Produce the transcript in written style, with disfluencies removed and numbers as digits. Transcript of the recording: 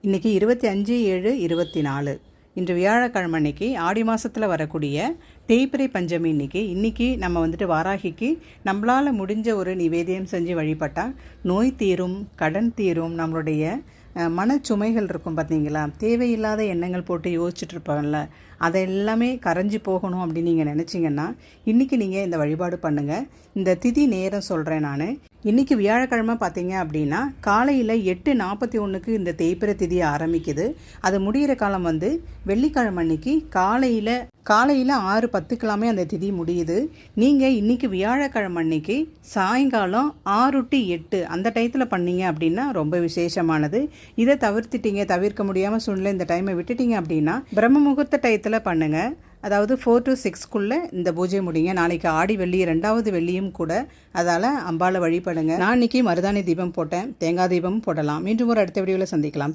இன்றைக்கி 25/7/24 இன்று வியாழக்கிழமை அன்னைக்கு ஆடி மாதத்தில் வரக்கூடிய தேய்பிறை பஞ்சமி இன்றைக்கி நம்ம வாராகிக்கு நம்மளால் முடிஞ்ச ஒரு நிவேதியம் செஞ்சு வழிபட்டால் நோய் தீரும், கடன் தீரும், நம்மளுடைய மனச்சுமைகள் இருக்கும் பார்த்தீங்களா, தேவையில்லாத எண்ணங்கள் போட்டு யோசிச்சுட்ருப்பாங்கல்ல, அதை எல்லாமே கரைஞ்சி போகணும் அப்படின்னு நீங்கள் நினச்சிங்கன்னா இன்றைக்கி நீங்கள் இந்த வழிபாடு பண்ணுங்கள். இந்த திதி நேரம் சொல்கிறேன் நான். இன்றைக்கி வியாழக்கிழமை பார்த்தீங்க அப்படின்னா காலையில் 8:41 இந்த தேய்பிறை திதி ஆரம்பிக்குது. அது முடிகிற காலம் வெள்ளிக்கிழமை அன்னைக்கு காலையில் 6:10 அந்த திதி முடியுது. நீங்கள் இன்றைக்கி வியாழக்கிழமை அன்னைக்கு சாயங்காலம் 6 to 8 அந்த டயத்தில் பண்ணீங்க அப்படின்னா ரொம்ப விசேஷமானது. இதை தவிர்க்க முடியாமல் சூழ்நிலை இந்த டைமை விட்டுட்டீங்க அப்படின்னா பிரம்ம முகூர்த்த டயத்தில் பண்ணுங்கள். அதாவது 4 to 6 இந்த பூஜை முடிங்க. நாளைக்கு ஆடி வெள்ளி 2வது வெள்ளியும் கூட, அதால் அம்பாளை வழிபடுங்க. நான் இன்றைக்கி மருதாணி தீபம் போட்டேன், தேங்காய் தீபமும் போடலாம். மீண்டும் ஒரு அடுத்த வீடியோவில் சந்திக்கலாம்.